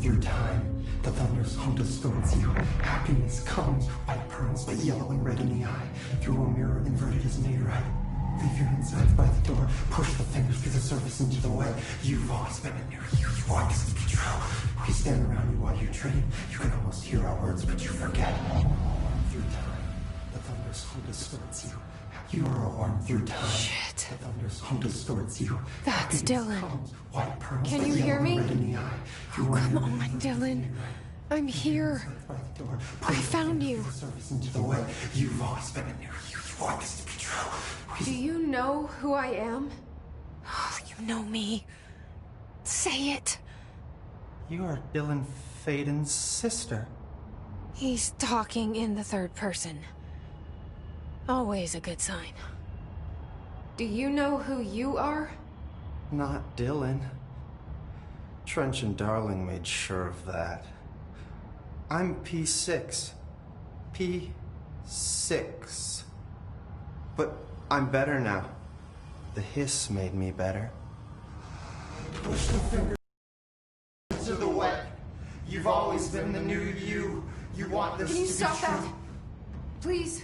through time. The thunders hum distorts you. Happiness comes, white pearls, but yellow and red in the eye. Through a mirror inverted is made right. Leave your insides by the door. Push the fingers through the surface into the way. You've always been in there. You want this to be true. We stand around you while you dream. You can almost hear our words, but you forget. Through time, the thunders hum distorts you. You are a worm through time. Shit. The thunders hum distorts you. That's Dylan. White pearls, Can you hear me? red in the eye. Oh, come on, Dylan. I'm here. I found you. Into the way. You've always been in there. You want this to be true. Do you know who I am? Oh, you know me. Say it. You are Dylan Faden's sister. He's talking in the third person. Always a good sign. Do you know who you are? Not Dylan. Trench and Darling made sure of that. I'm P6. P6. But I'm better now. The hiss made me better. Push the fingers to the wet. You've always been the new you. You want this to be true. Can you stop that? Please?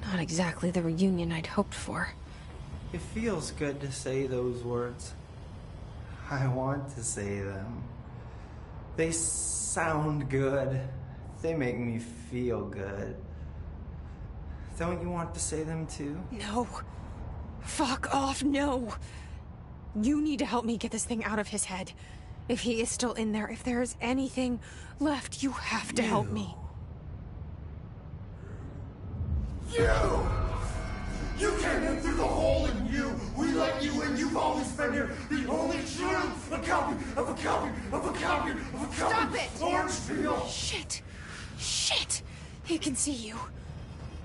Not exactly the reunion I'd hoped for. It feels good to say those words. I want to say them. They sound good. They make me feel good. Don't you want to say them too? No. Fuck off, no. You need to help me get this thing out of his head. If he is still in there, if there is anything left, you have to help me. You came in through the hole in you. We let you in. You've always been here. The only truth. A copy of a copy of a copy of a copy. Stop it! Orange peel. Shit. Shit. He can see you.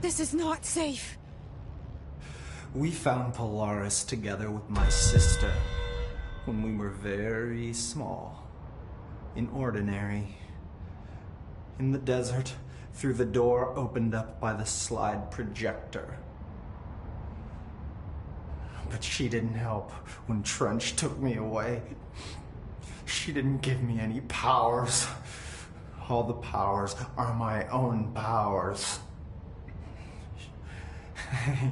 This is not safe. We found Polaris together with my sister when we were very small, in Ordinary, in the desert, through the door opened up by the slide projector. But she didn't help when Trench took me away. She didn't give me any powers. All the powers are my own powers.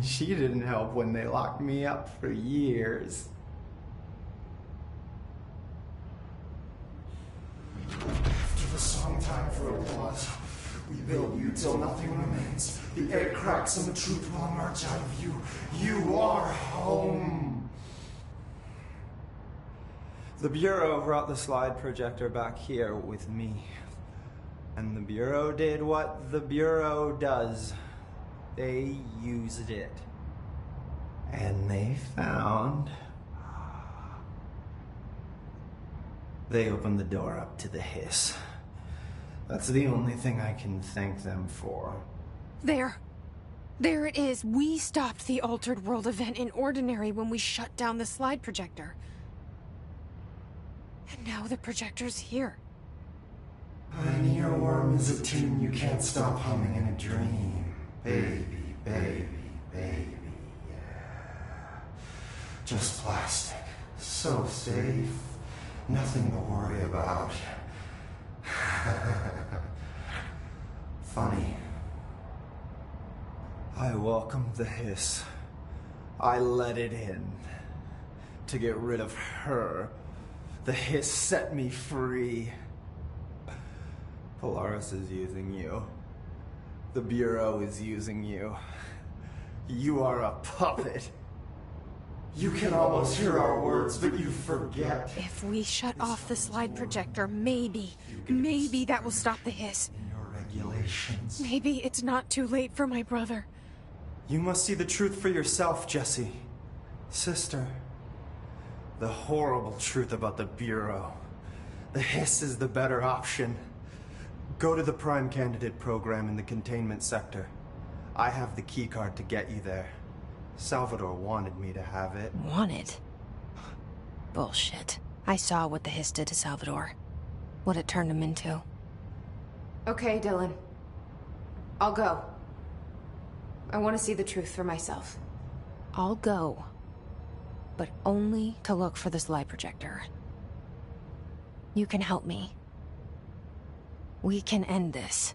She didn't help when they locked me up for years. After the song time for applause, we build you till nothing remains. The egg cracks and the truth will emerge out of you. You are home. The Bureau brought the slide projector back here with me. And the Bureau did what the Bureau does. They used it. And they found... They opened the door up to the hiss. That's the only thing I can thank them for. There. There it is. We stopped the Altered World event in Ordinary when we shut down the slide projector. And now the projector's here. An earworm is a tune you can't stop humming in a dream. Baby, baby, baby, yeah. Just plastic. So safe. Nothing to worry about. Funny. I welcomed the hiss. I let it in. To get rid of her. The hiss set me free. Polaris is using you. The Bureau is using you. You are a puppet. You can almost hear our words, but you forget. If we shut off the slide projector, maybe that will stop the hiss. In your regulations. Maybe it's not too late for my brother. You must see the truth for yourself, Jessie. Sister. The horrible truth about the Bureau. The hiss is the better option. Go to the Prime Candidate program in the containment sector. I have the keycard to get you there. Salvador wanted me to have it. Wanted? Bullshit. I saw what the hiss did to Salvador. What it turned him into. Okay, Dylan. I'll go. I want to see the truth for myself. I'll go. But only to look for the slide projector. You can help me. We can end this.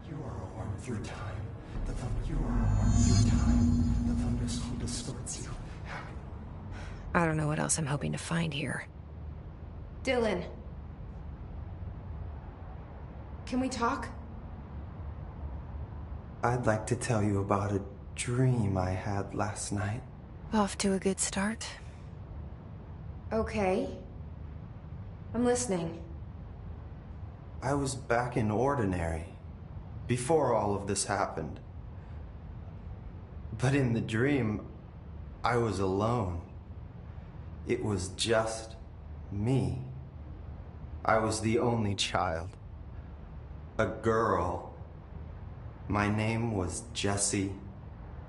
You are a worm through time. The thunder. You are a worm through time. The thunderstorm distorts you. I don't know what else I'm hoping to find here. Dylan. Can we talk? I'd like to tell you about a dream I had last night. Off to a good start. Okay. I'm listening. I was back in Ordinary, before all of this happened. But in the dream, I was alone. It was just me. I was the only child. A girl. My name was Jesse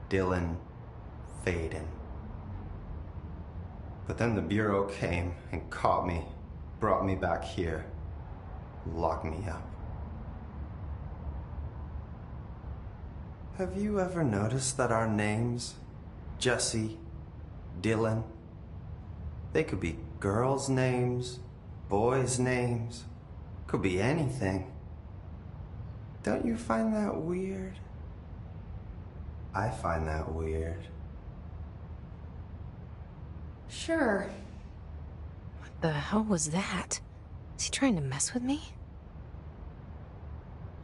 Dylan Faden. But then the Bureau came and caught me, brought me back here, locked me up. Have you ever noticed that our names, Jesse, Dylan, they could be girls' names, boys' names, could be anything. Don't you find that weird? I find that weird. Sure. What the hell was that? Is he trying to mess with me?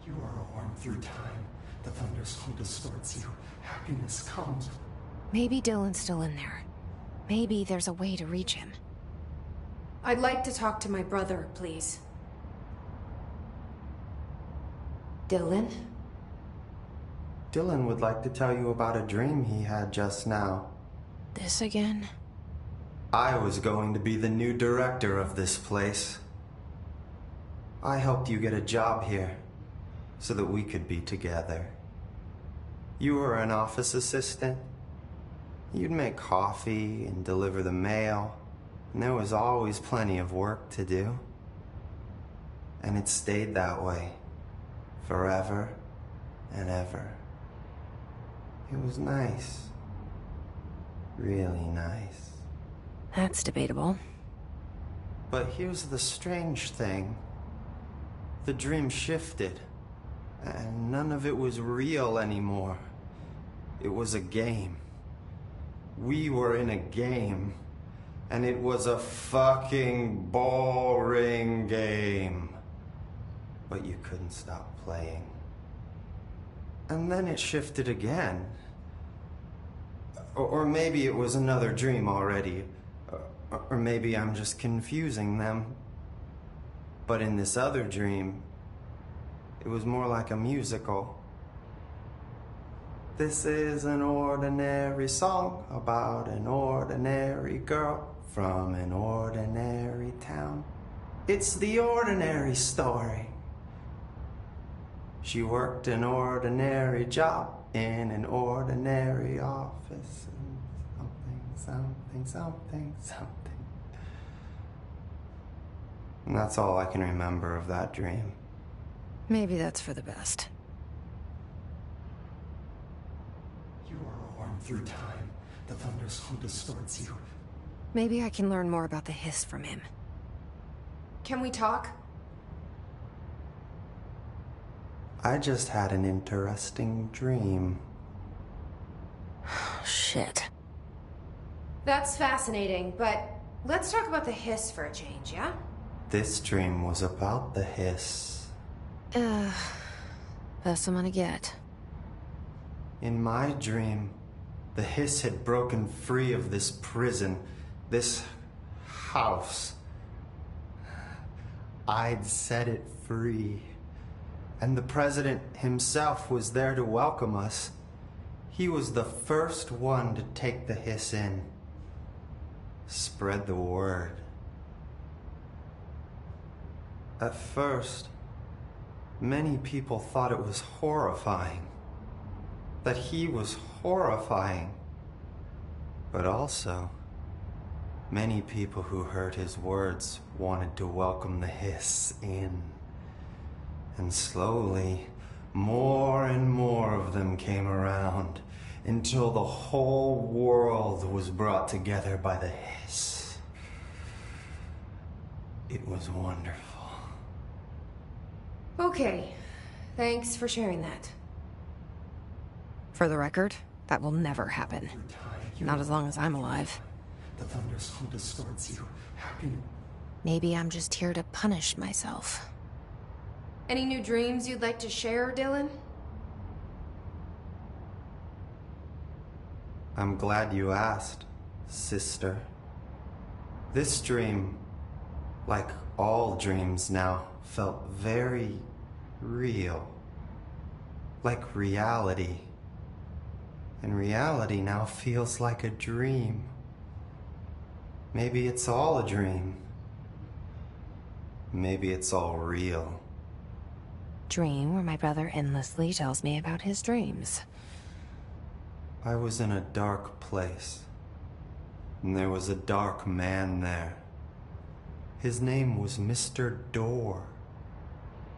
You are a worm through time. The thunderstorm distorts you. Happiness comes. Maybe Dylan's still in there. Maybe there's a way to reach him. I'd like to talk to my brother, please. Dylan? Dylan would like to tell you about a dream he had just now. This again? I was going to be the new director of this place. I helped you get a job here, so that we could be together. You were an office assistant. You'd make coffee and deliver the mail, and there was always plenty of work to do. And it stayed that way, forever and ever. It was nice. Really nice. That's debatable. But here's the strange thing. The dream shifted, and none of it was real anymore. It was a game. We were in a game, and it was a fucking boring game. But you couldn't stop playing. And then it shifted again. Or maybe it was another dream already. Or maybe I'm just confusing them. But in this other dream, it was more like a musical. This is an ordinary song about an ordinary girl from an ordinary town. It's the ordinary story. She worked an ordinary job in an ordinary office. Something. And that's all I can remember of that dream. Maybe that's for the best. You are a worm through time. The thunderstorm distorts you. Maybe I can learn more about the hiss from him. Can we talk? I just had an interesting dream. Shit. That's fascinating, but let's talk about the hiss for a change, yeah? This dream was about the hiss. Best I'm gonna get. In my dream, the hiss had broken free of this prison, this house. I'd set it free. And the president himself was there to welcome us. He was the first one to take the hiss in. Spread the word. At first, many people thought it was horrifying. That he was horrifying. But also, many people who heard his words wanted to welcome the hiss in. And slowly, more and more of them came around until the whole world was brought together by the hiss. It was wonderful. Okay. Thanks for sharing that. For the record, that will never happen. Not as long as I'm alive. The thunderstorm distorts you. Happiness. Maybe I'm just here to punish myself. Any new dreams you'd like to share, Dylan? I'm glad you asked, sister. This dream, like all dreams now, felt very real. Like reality. And reality now feels like a dream. Maybe it's all a dream. Maybe it's all real. Dream where my brother endlessly tells me about his dreams. I was in a dark place, and there was a dark man there. His name was Mr. Door,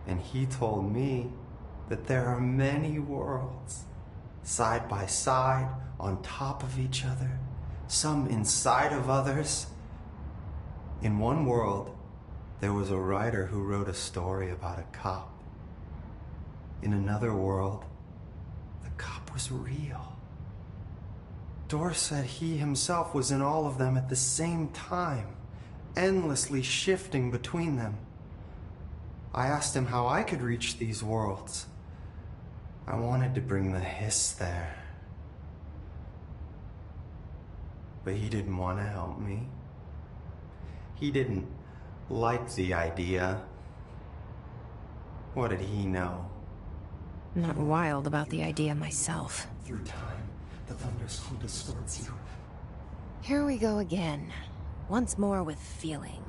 and he told me that there are many worlds, side by side, on top of each other, some inside of others. In one world, there was a writer who wrote a story about a cop. In another world, the cop was real. Dor said he himself was in all of them at the same time, endlessly shifting between them. I asked him how I could reach these worlds. I wanted to bring the hiss there. But he didn't want to help me. He didn't like the idea. What did he know? I'm not wild about the idea myself. Through time, the thunderstorm distorts you. Here we go again. Once more with feeling.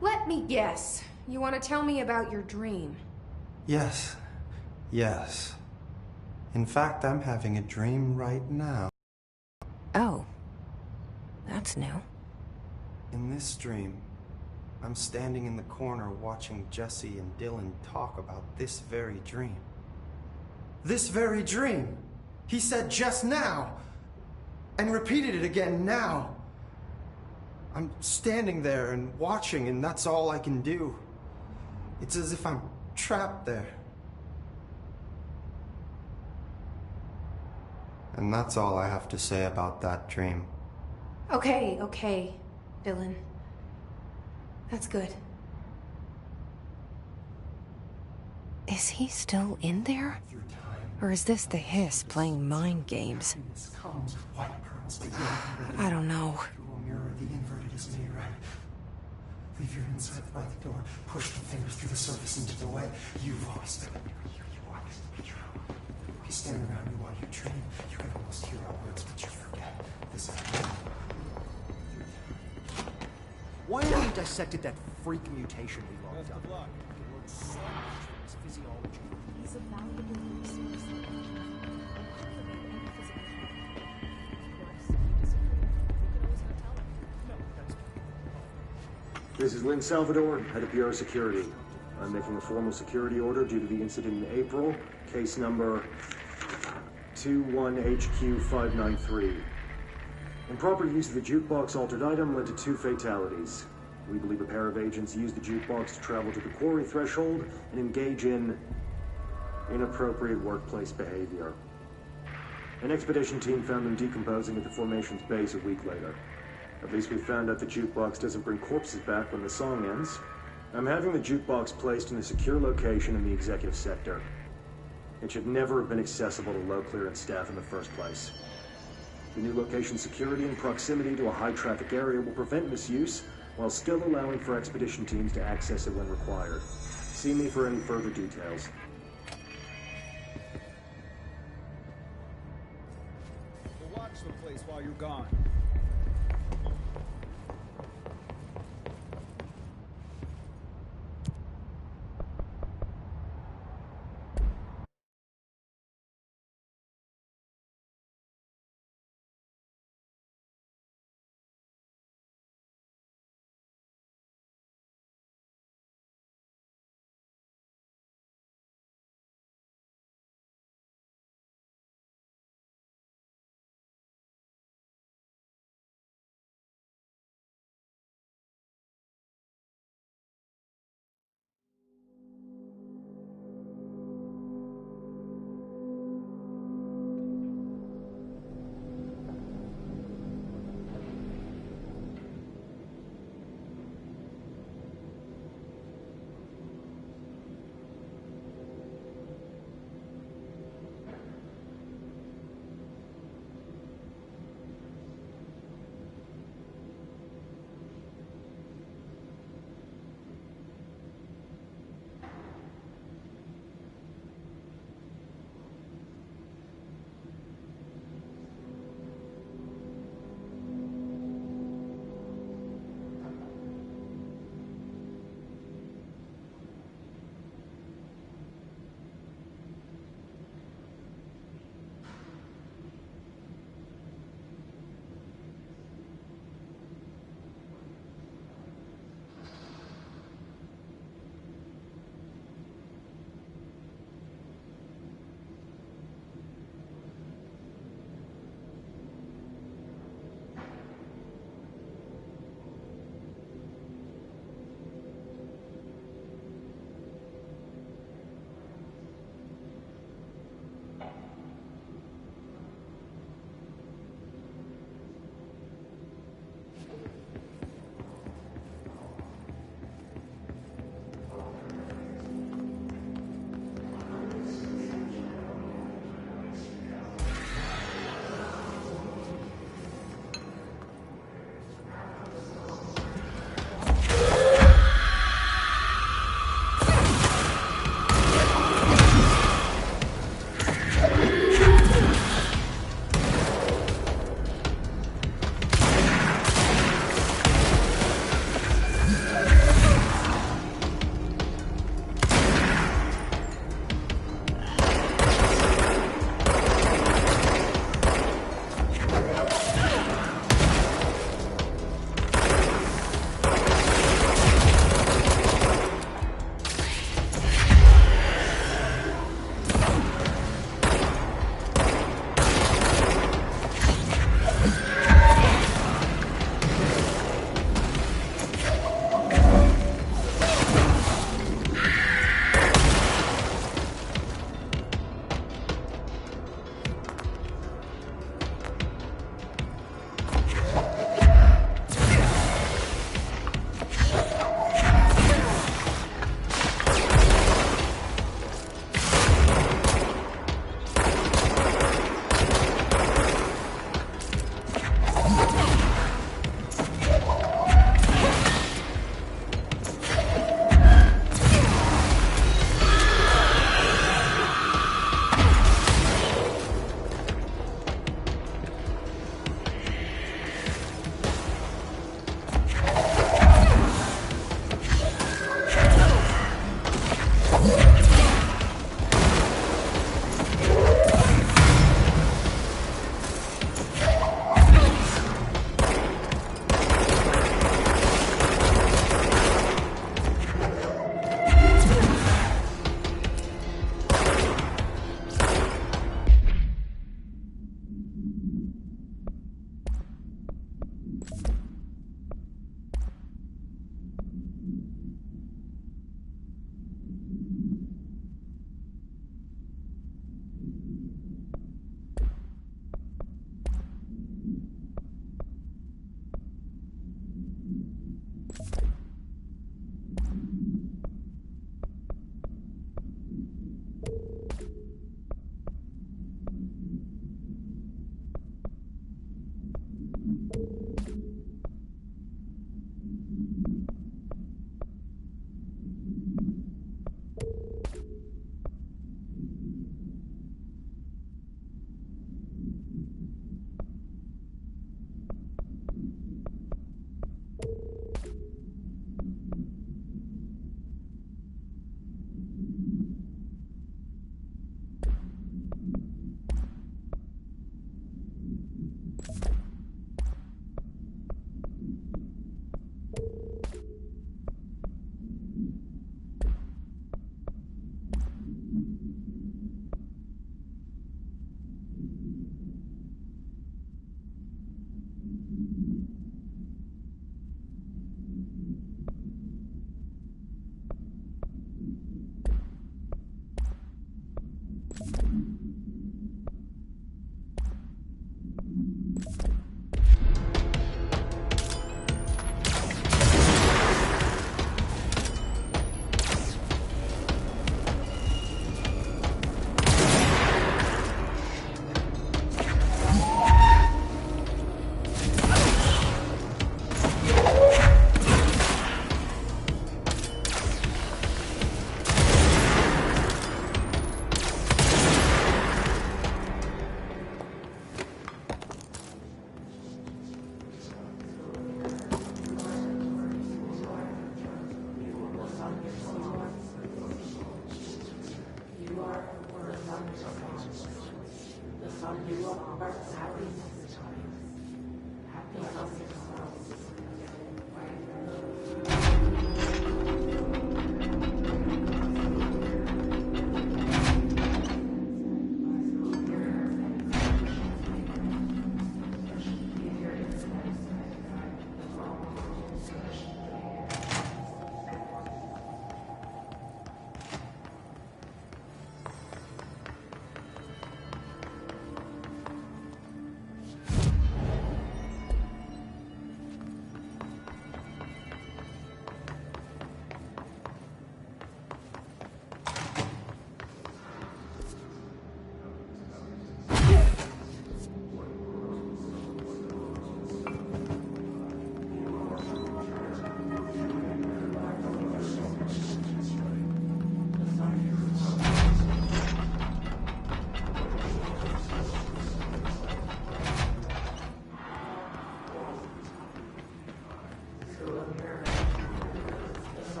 Let me guess. You want to tell me about your dream? Yes. Yes. In fact, I'm having a dream right now. Oh. That's new. In this dream, I'm standing in the corner watching Jesse and Dylan talk about this very dream. This very dream! He said just now! And repeated it again now! I'm standing there and watching, and that's all I can do. It's as if I'm trapped there. And that's all I have to say about that dream. Okay, Dylan. That's good. Is he still in there? Through time, Or is this the hiss playing mind games? happiness comes, white pearls, but yellow red. I don't know. Through a mirror, the inverted is made right. Leave your insides by the door. Push the fingers through the surface into the way. You've always been a mirror. Here you are. Be true. We stand around you while you dream. You can almost hear our words, but you forget. This is Why haven't we dissected that freak mutation we logged up? It looks so much from his physiology. He's a valuable resource. And cultivate any physical health. Of course, if you disagree, you can always go tell him. No, that's... This is Lynn Salvador, head of PR Security. I'm making a formal security order due to the incident in April, case number 21HQ593. Improper use of the jukebox altered item led to 2 fatalities. We believe a pair of agents used the jukebox to travel to the quarry threshold and engage in inappropriate workplace behavior. An expedition team found them decomposing at the formation's base a week later. At least we found out the jukebox doesn't bring corpses back when the song ends. I'm having the jukebox placed in a secure location in the executive sector. It should never have been accessible to low clearance staff in the first place. The new location's security and proximity to a high-traffic area will prevent misuse, while still allowing for expedition teams to access it when required. See me for any further details. We'll watch the place while you're gone.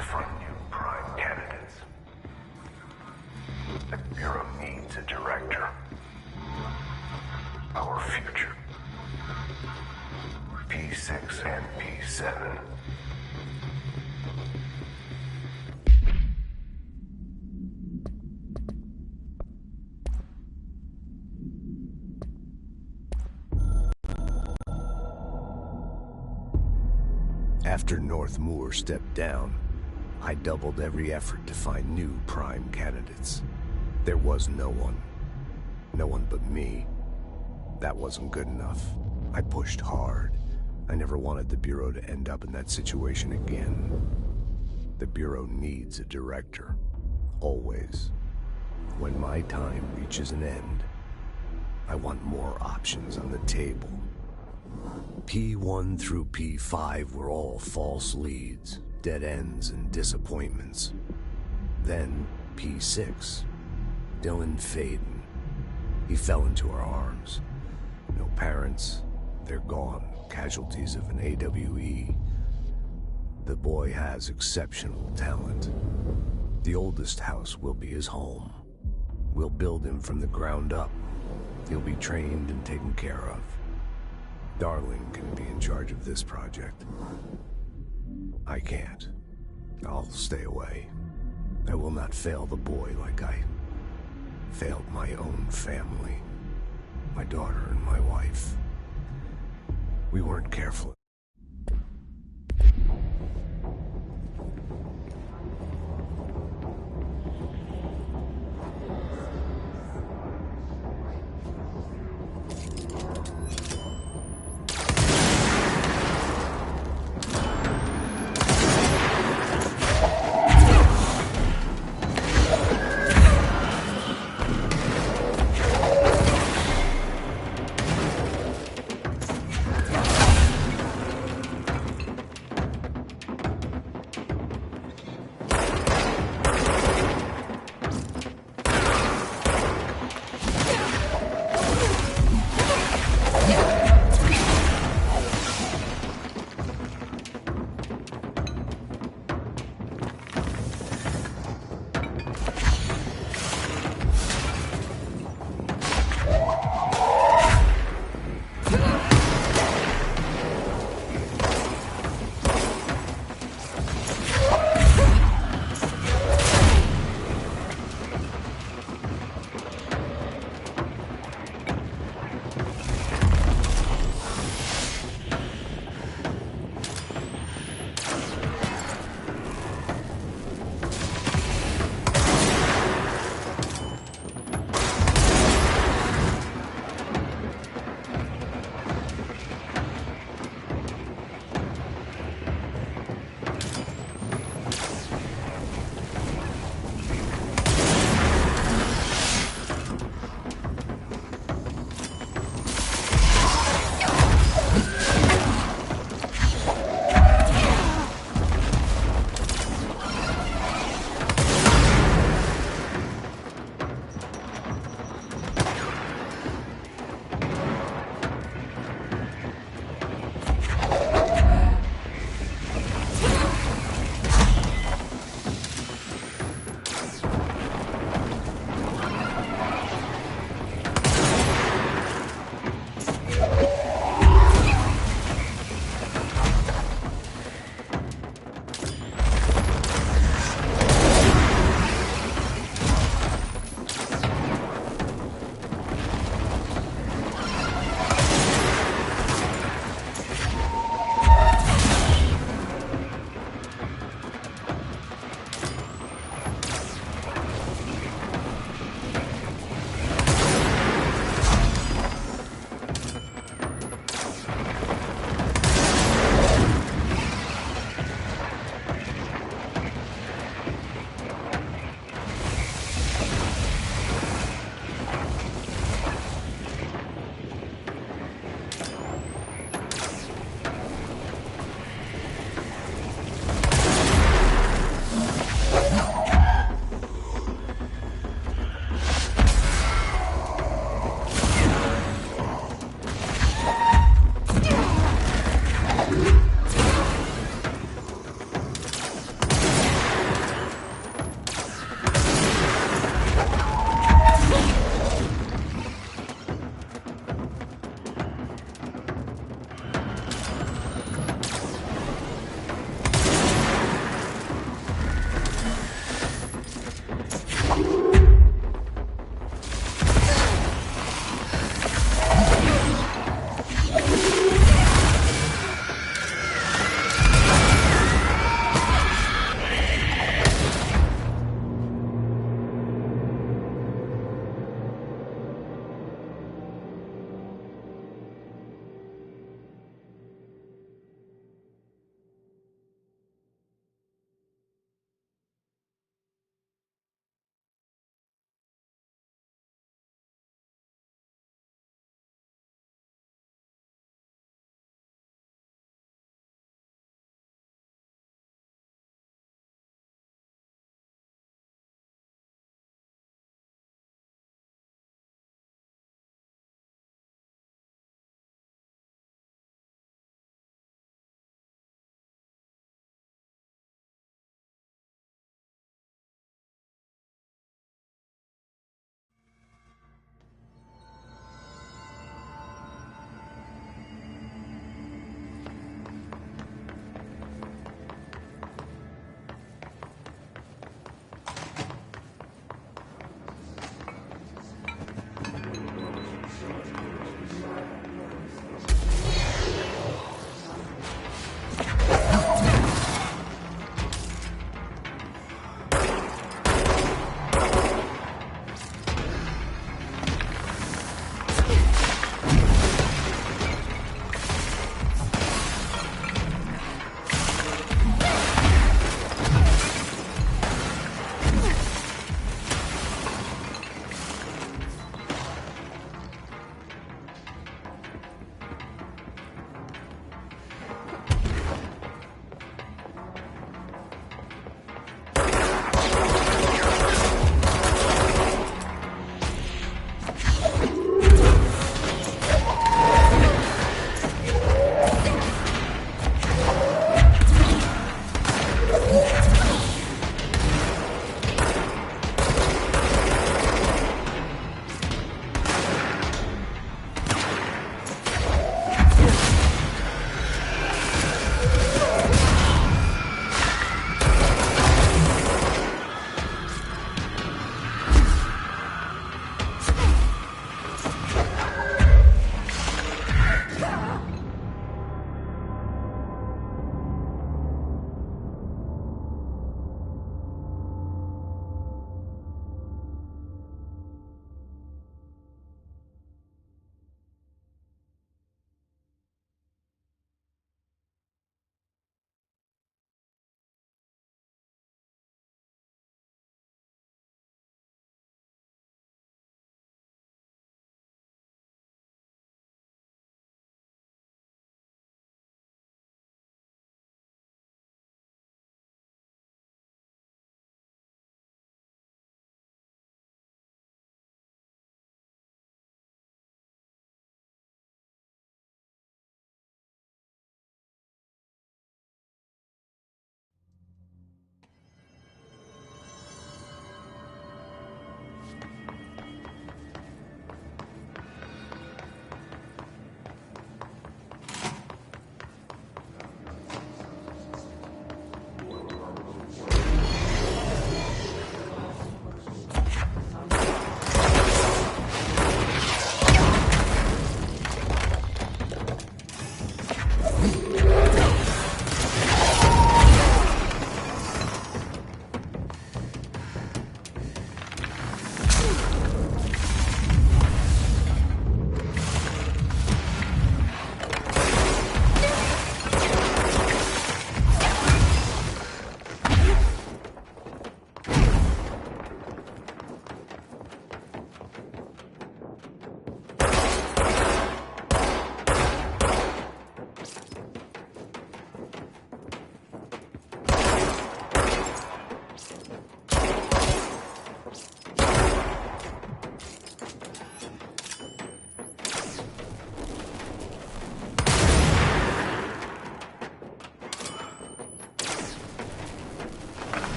to find new prime candidates. The Bureau needs a director. Our future. P6 and P7. After North Moore stepped down, I doubled every effort to find new prime candidates. There was no one. No one but me. That wasn't good enough. I pushed hard. I never wanted the Bureau to end up in that situation again. The Bureau needs a director. Always. When my time reaches an end, I want more options on the table. P1 through P5 were all false leads, dead ends, and disappointments. Then P6, Dylan Faden. He fell into our arms. No parents, they're gone, casualties of an AWE. The boy has exceptional talent. The oldest house will be his home. We'll build him from the ground up. He'll be trained and taken care of. Darling can be in charge of this project. I can't. I'll stay away. I will not fail the boy like I failed my own family. My daughter and my wife. We weren't careful.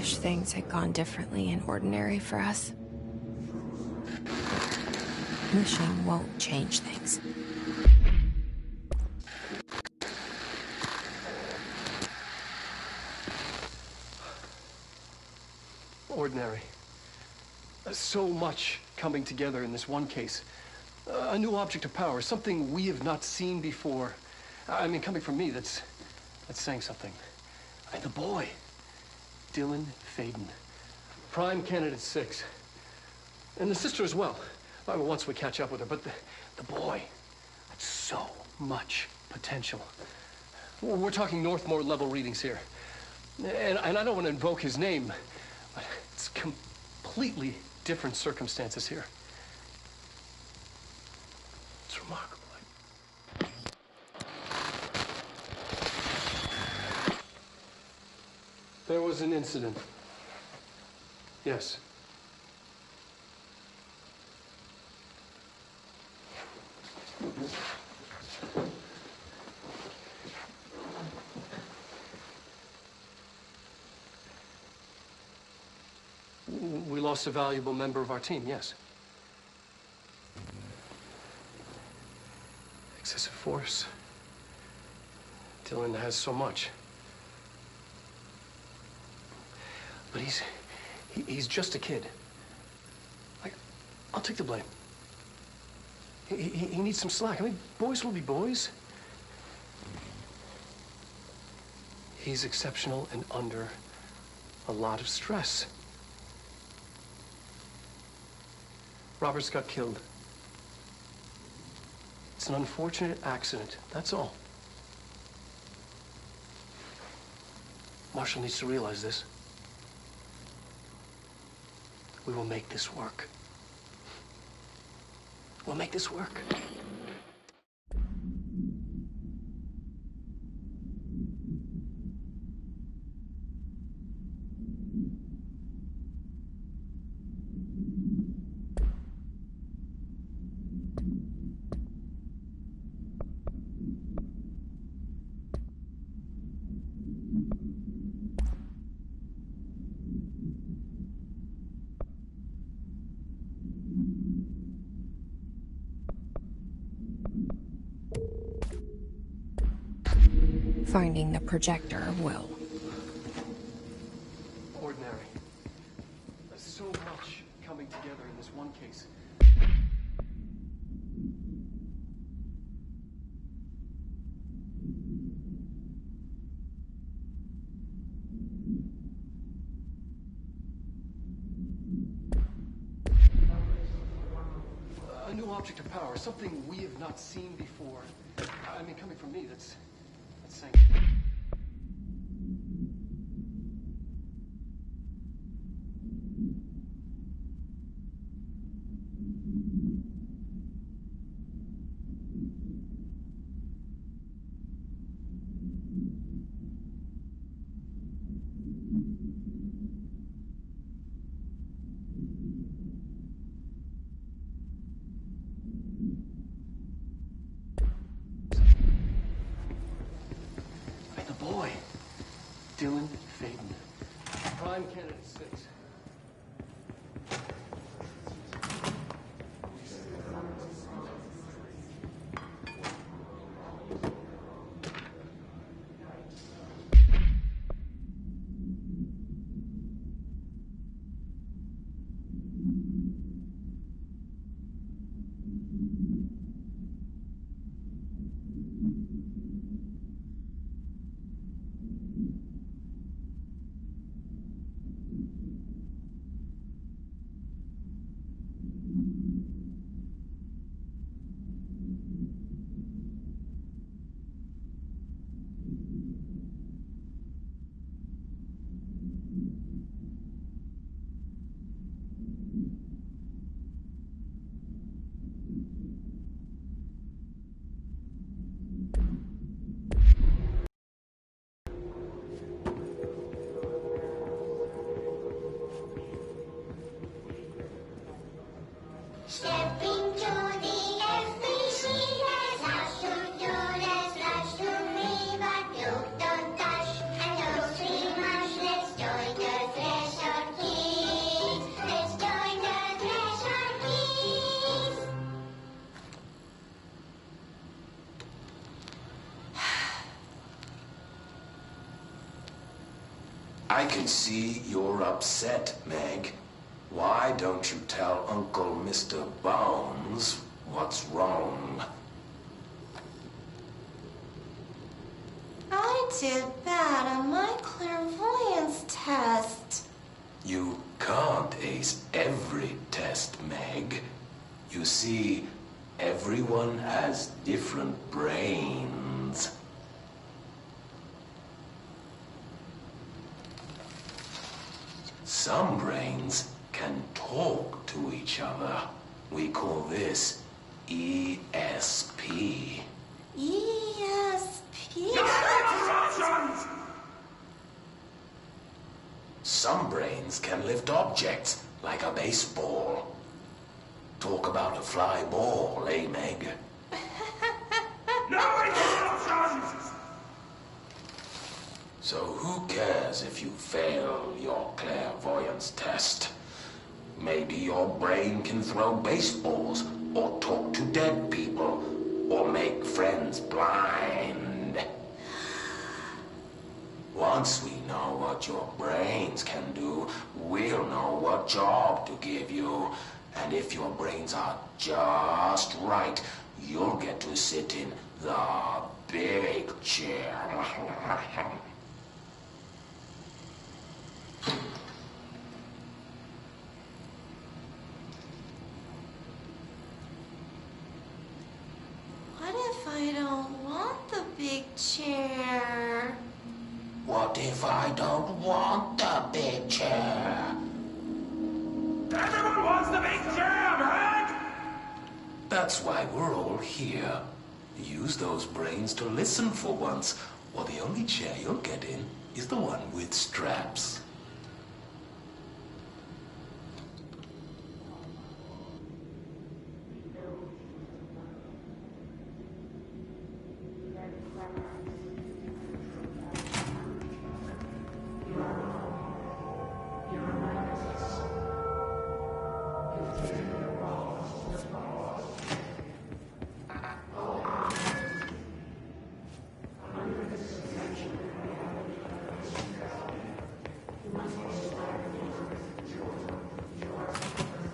wish things had gone differently in Ordinary for us. Wishing won't change things. Ordinary. So much coming together in this one case. A new object of power, something we have not seen before. I mean, coming from me, that's saying something. And the boy, Dylan Faden, prime candidate 6. And the sister as well. Once we catch up with her, but the boy, that's so much potential. We're talking Northmore level readings here. And I don't want to invoke his name, but it's completely different circumstances here. It's remarkable. There was an incident. Yes. We lost a valuable member of our team, yes. Excessive force. Dylan has so much. But he's just a kid. I'll take the blame. He needs some slack. I mean, boys will be boys. He's exceptional and under a lot of stress. Roberts got killed. It's an unfortunate accident, that's all. Marshall needs to realize this. We will make this work. We'll make this work. Finding the projector will. Ordinary. There's so much coming together in this one case. A new object of power, something we have not seen before. I mean, coming from me, that's saying. Boy, Dylan Faden, prime candidate 6. Step into the FBC, there's lots to do, there's lots to me, but you don't touch, and don't see much, let's join the thread. can see you're upset, Meg. Why don't you tell Uncle Mr. Bones what's wrong? I did bad on my clairvoyance test. You can't ace every test, Meg. You see, everyone has different brains. Some brains can talk to each other. We call this ESP. ESP? Some brains can lift objects, like a baseball. Talk about a fly ball, eh, Meg? So who cares if you fail your clairvoyance test? Maybe your brain can throw baseballs, or talk to dead people, or make friends blind. Once we know what your brains can do, we'll know what job to give you. And if your brains are just right, you'll get to sit in the big chair. What if I don't want the big chair? What if I don't want the big chair? Everyone wants the big chair, right? That's why we're all here. Use those brains to listen for once, or the only chair you'll get in is the one with straps.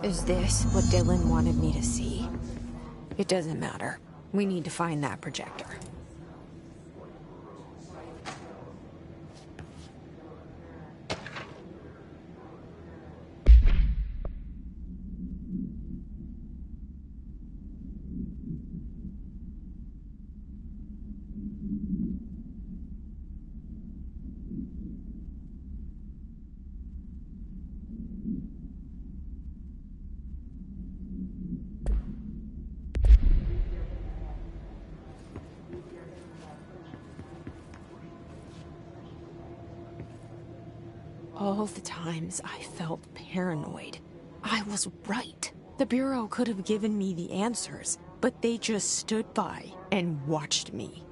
Is this what Dylan wanted me to see? It doesn't matter. We need to find that projector. All the times I felt paranoid, I was right. The Bureau could have given me the answers, but they just stood by and watched me.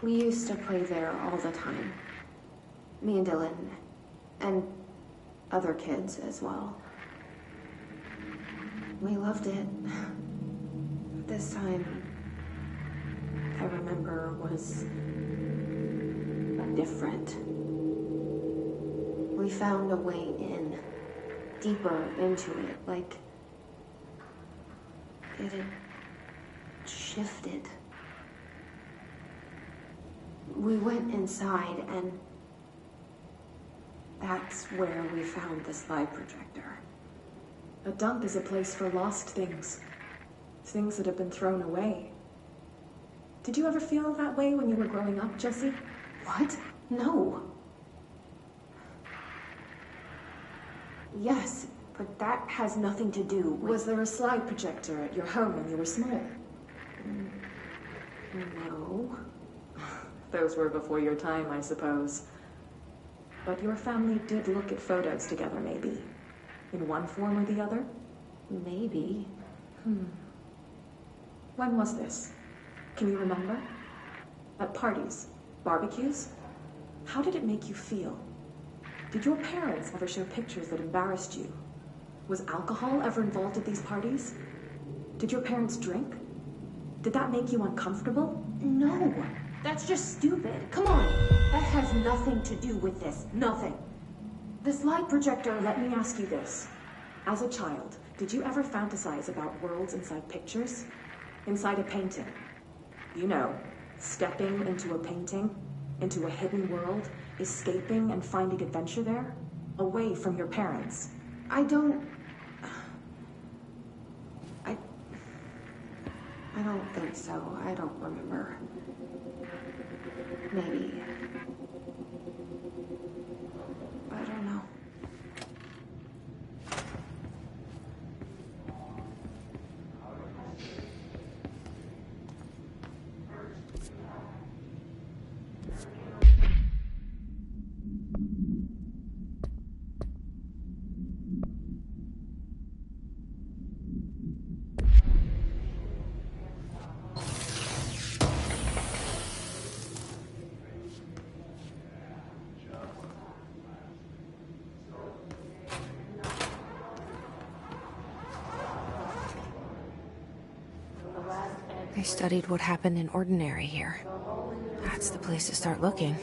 We used to play there all the time. Me and Dylan, and other kids as well. We loved it. This time, I remember, was different. We found a way in, deeper into it, like it had shifted. We went inside, and that's where we found the slide projector. A dump is a place for lost things. Things that have been thrown away. Did you ever feel that way when you were growing up, Jesse? What? No. Yes, but that has nothing to do with... Was there a slide projector at your home when you were small? No. Those were before your time, I suppose. But your family did look at photos together, maybe. In one form or the other? Maybe. When was this? Can you remember? At parties? Barbecues? How did it make you feel? Did your parents ever show pictures that embarrassed you? Was alcohol ever involved at these parties? Did your parents drink? Did that make you uncomfortable? No, that's just stupid. Come on, that has nothing to do with this. Nothing. This light projector, let me ask you this. As a child, did you ever fantasize about worlds inside pictures? Inside a painting? You know, stepping into a painting, into a hidden world, escaping and finding adventure there, away from your parents. I don't think so. I don't remember. Maybe. I don't know. They studied what happened in Ordinary here. That's the place to start looking.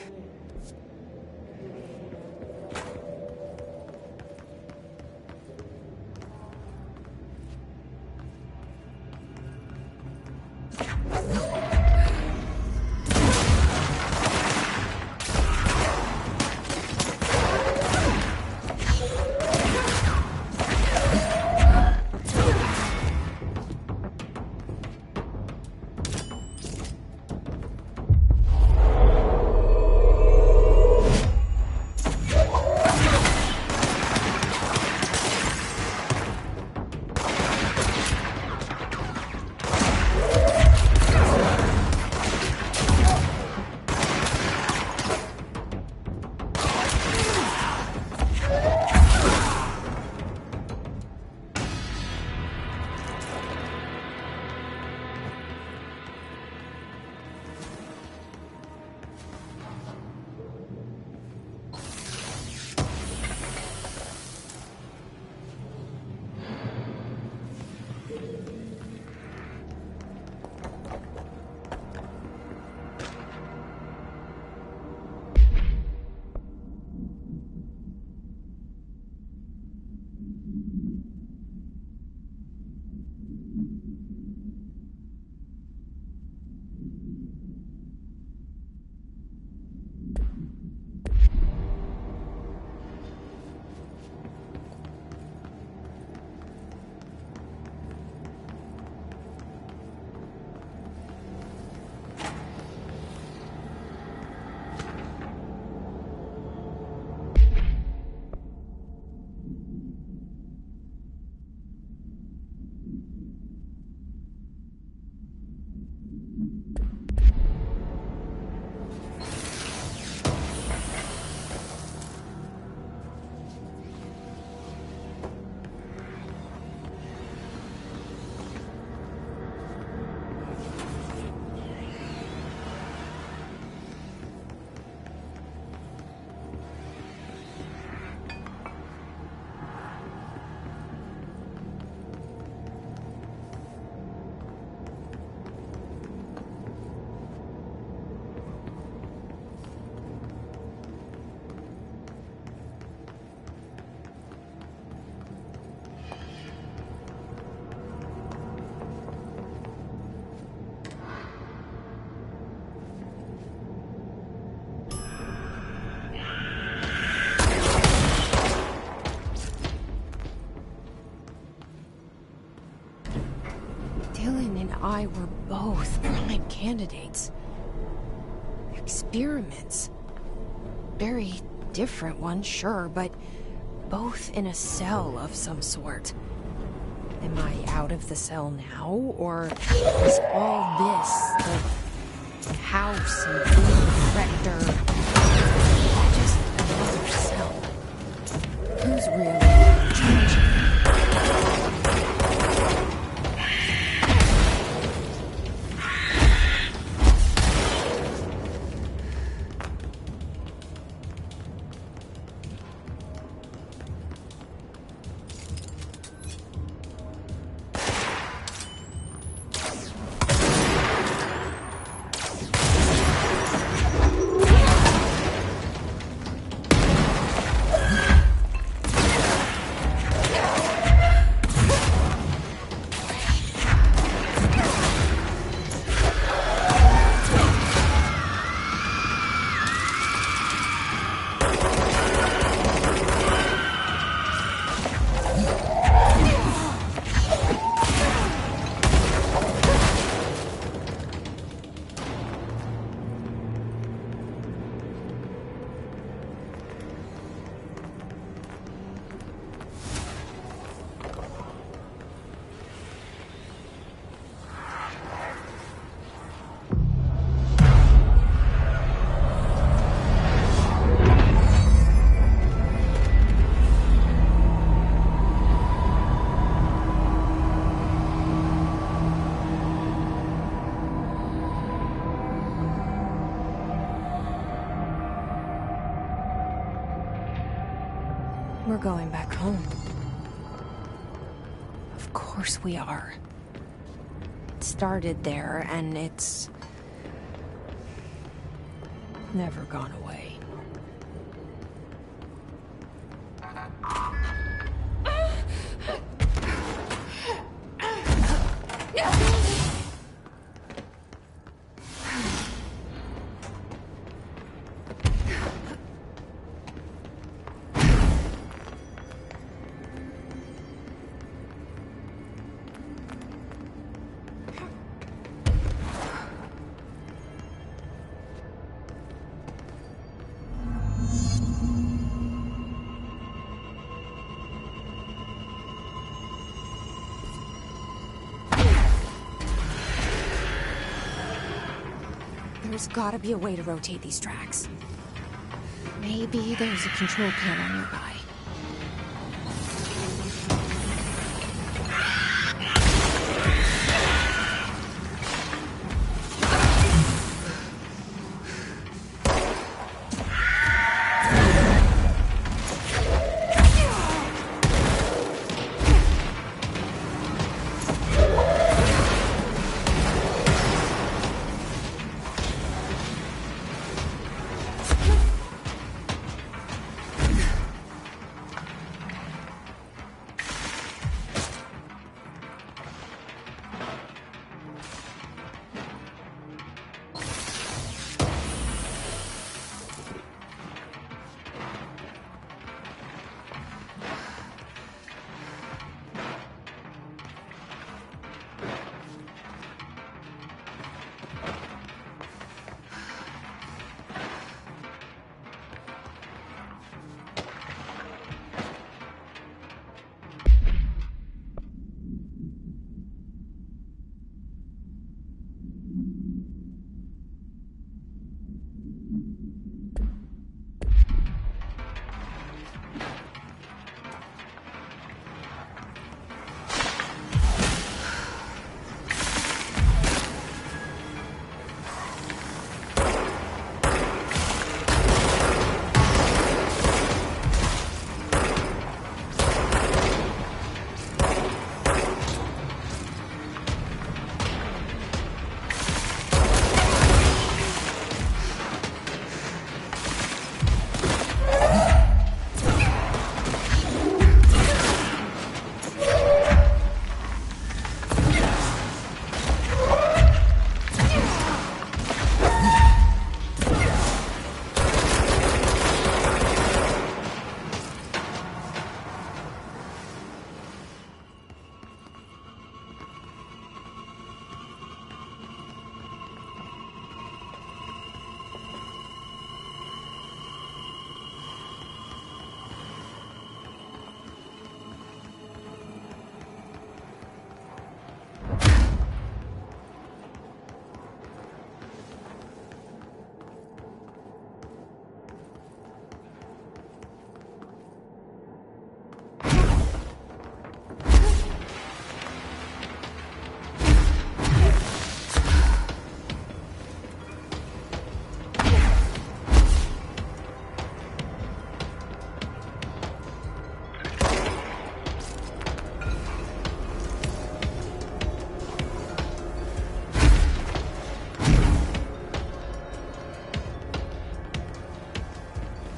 I were both prime candidates. Experiments. Very different ones, sure, but both in a cell of some sort. Am I out of the cell now, or is all this the house and the rector just another cell? Who's really changing? We're going back home. Of course we are. It started there, and it's never gone away. There's gotta be a way to rotate these tracks. Maybe there's a control panel nearby.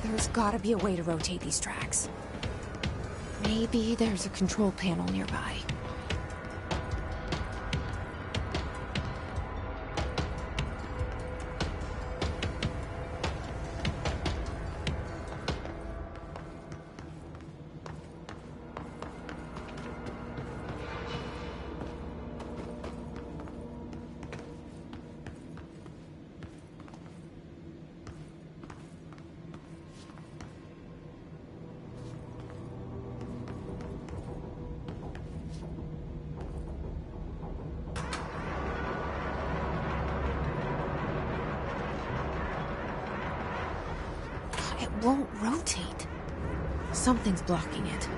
There's gotta be a way to rotate these tracks. Maybe there's a control panel nearby. It won't rotate. Something's blocking it.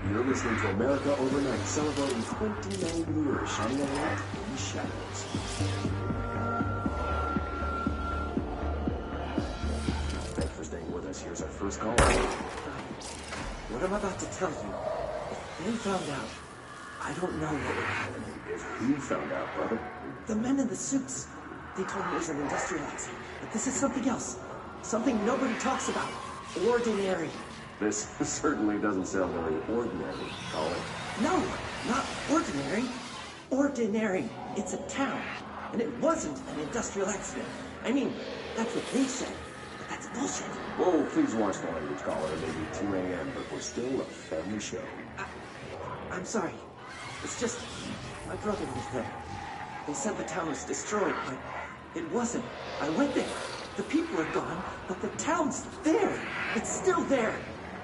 You're listening to America Overnight, celebrating 29 years, shining a light in the shadows. Thanks for staying with us. Here's our first call. What I'm about to tell you, if they found out, I don't know what would happen. If who found out, brother? The men in the suits. They told me it was an industrial accident, but this is something else. Something nobody talks about. Ordinary. This certainly doesn't sound very ordinary, Colin. No, not ordinary. Ordinary. It's a town. And it wasn't an industrial accident. I mean, that's what they said. But that's bullshit. Whoa, please watch the language, Colin. It may be 2 a.m., but we're still a family show. I'm sorry. It's just, my brother was there. They said the town was destroyed, but it wasn't. I went there. The people are gone, but the town's there. It's still there.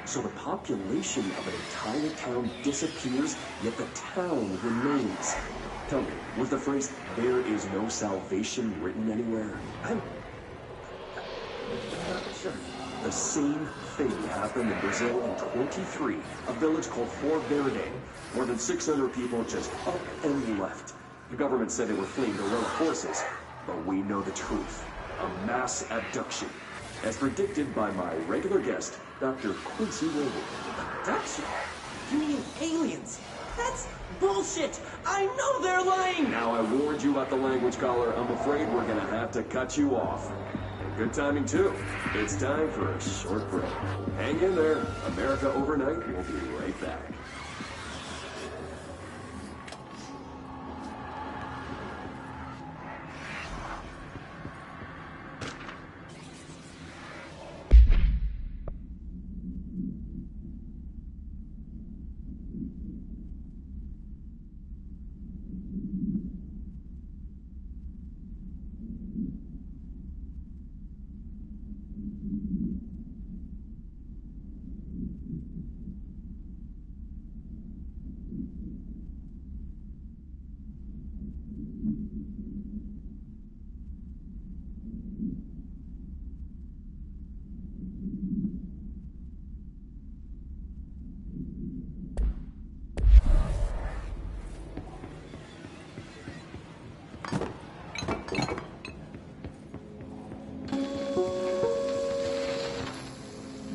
So the population of an entire town disappears, yet the town remains. Tell me, was the phrase, "there is no salvation," written anywhere? I'm not sure. The same thing happened in Brazil in 23, a village called Fort Verde. More than 600 people just up and left. The government said they were fleeing guerrilla forces, but we know the truth. A mass abduction. As predicted by my regular guest, Dr. Quincy Roble. Abduction? You mean aliens? That's bullshit! I know they're lying! Now I warned you about the language, caller. I'm afraid we're gonna have to cut you off. And good timing, too. It's time for a short break. Hang in there. America Overnight will be right back.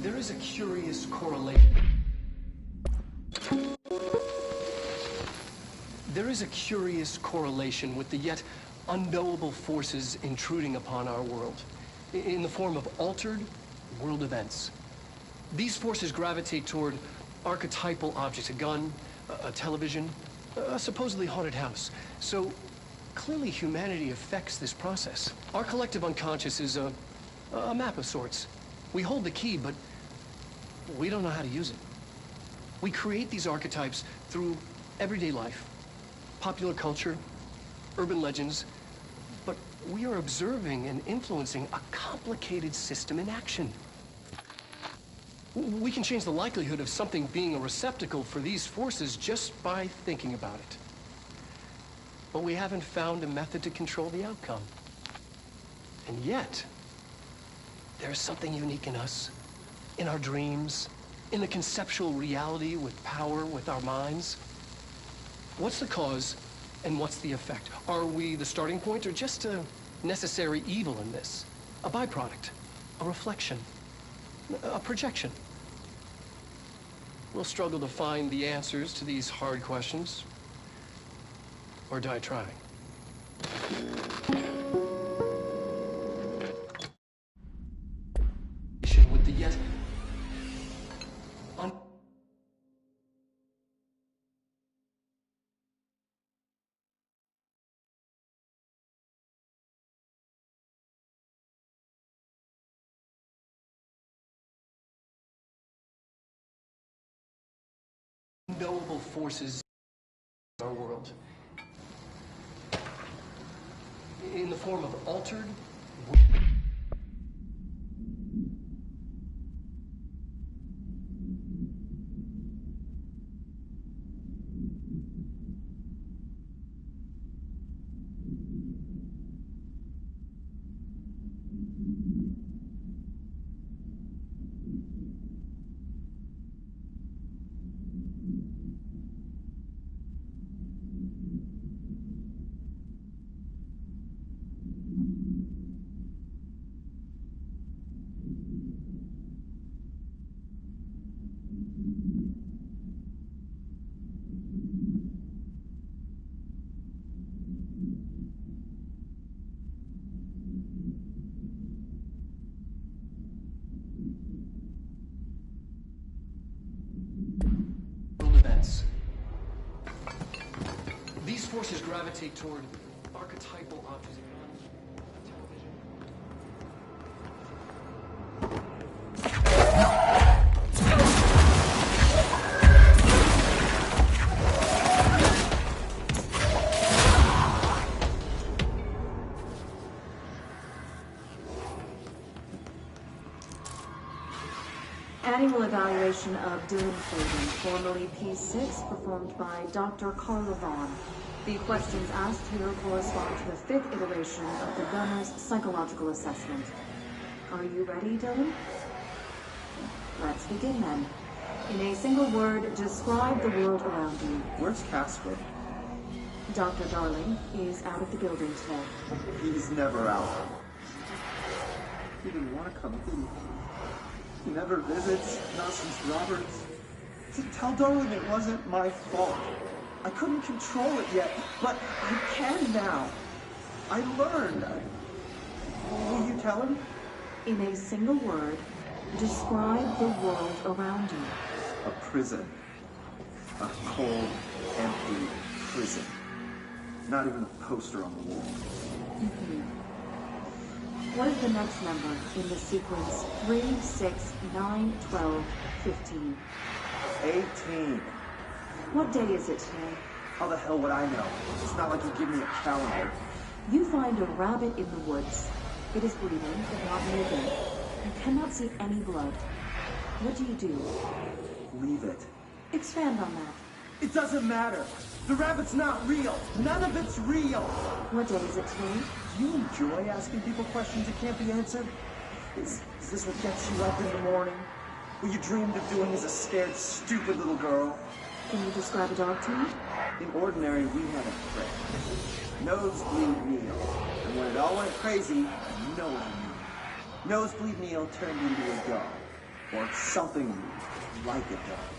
There's a curious correlation. There is a curious correlation with the yet unknowable forces intruding upon our world in the form of altered world events. These forces gravitate toward archetypal objects, a gun, a television, a supposedly haunted house. So clearly humanity affects this process. Our collective unconscious is a map of sorts. We hold the key, but we don't know how to use it. We create these archetypes through everyday life, popular culture, urban legends, but we are observing and influencing a complicated system in action. We can change the likelihood of something being a receptacle for these forces just by thinking about it. But we haven't found a method to control the outcome. And yet, there's something unique in us, in our dreams, in the conceptual reality with power with our minds. What's the cause and what's the effect? Are we the starting point or just a necessary evil in this? A byproduct, a reflection, a projection? We'll struggle to find the answers to these hard questions, or die trying. With the yet unknowable forces in our world, in the form of altered events. These forces gravitate toward archetypal objects. Annual evaluation of Dylan Faden, formerly P6, performed by Dr. Carla Vaughn. The questions asked here correspond to the 5th iteration of the gunner's psychological assessment. Are you ready, Dylan? Let's begin then. In a single word, describe the world around you. Where's Casper? Dr. Darling is out of the building today. He's never out. He didn't want to come. He never visits, not since Roberts. Tell Darling it wasn't my fault. I couldn't control it yet, but I can now. I learned. Will you tell him? In a single word, describe the world around you. A prison. A cold, empty prison. Not even a poster on the wall. What is the next number in the sequence 3, 6, 9, 12, 15? 18. What day is it today? How the hell would I know? It's not like you give me a calendar. You find a rabbit in the woods. It is breathing, but not moving. You cannot see any blood. What do you do? Leave it. Expand on that. It doesn't matter. The rabbit's not real. None of it's real. What day is it today? Do you enjoy asking people questions that can't be answered? Is this what gets you up in the morning? What you dreamed of doing as a scared, stupid little girl? Can you describe a dog to me? In ordinary, we had a friend. Nosebleed Neil. And when it all went crazy, you know what I mean. Nosebleed Neil turned into a dog. Or something like a dog.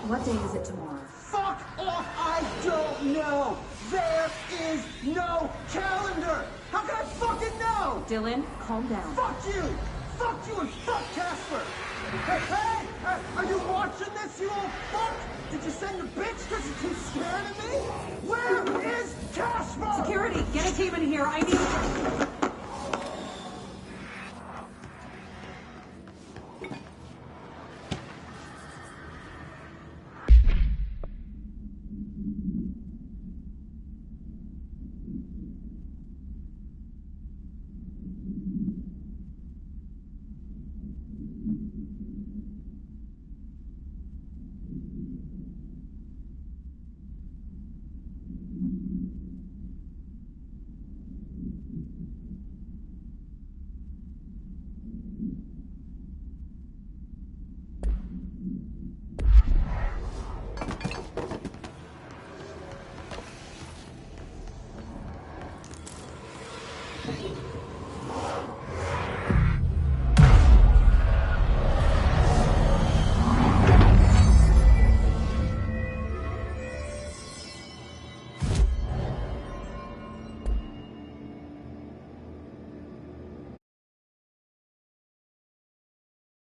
What day is it tomorrow? Fuck off! I don't know! There is no calendar! How can I fucking know? Dylan, calm down. Fuck you! Fuck you and fuck Casper! Hey! Are you watching this, you old fuck? Did you send your bitch because you're too scared of me? Where is Casper? Security, get a team in here. I need...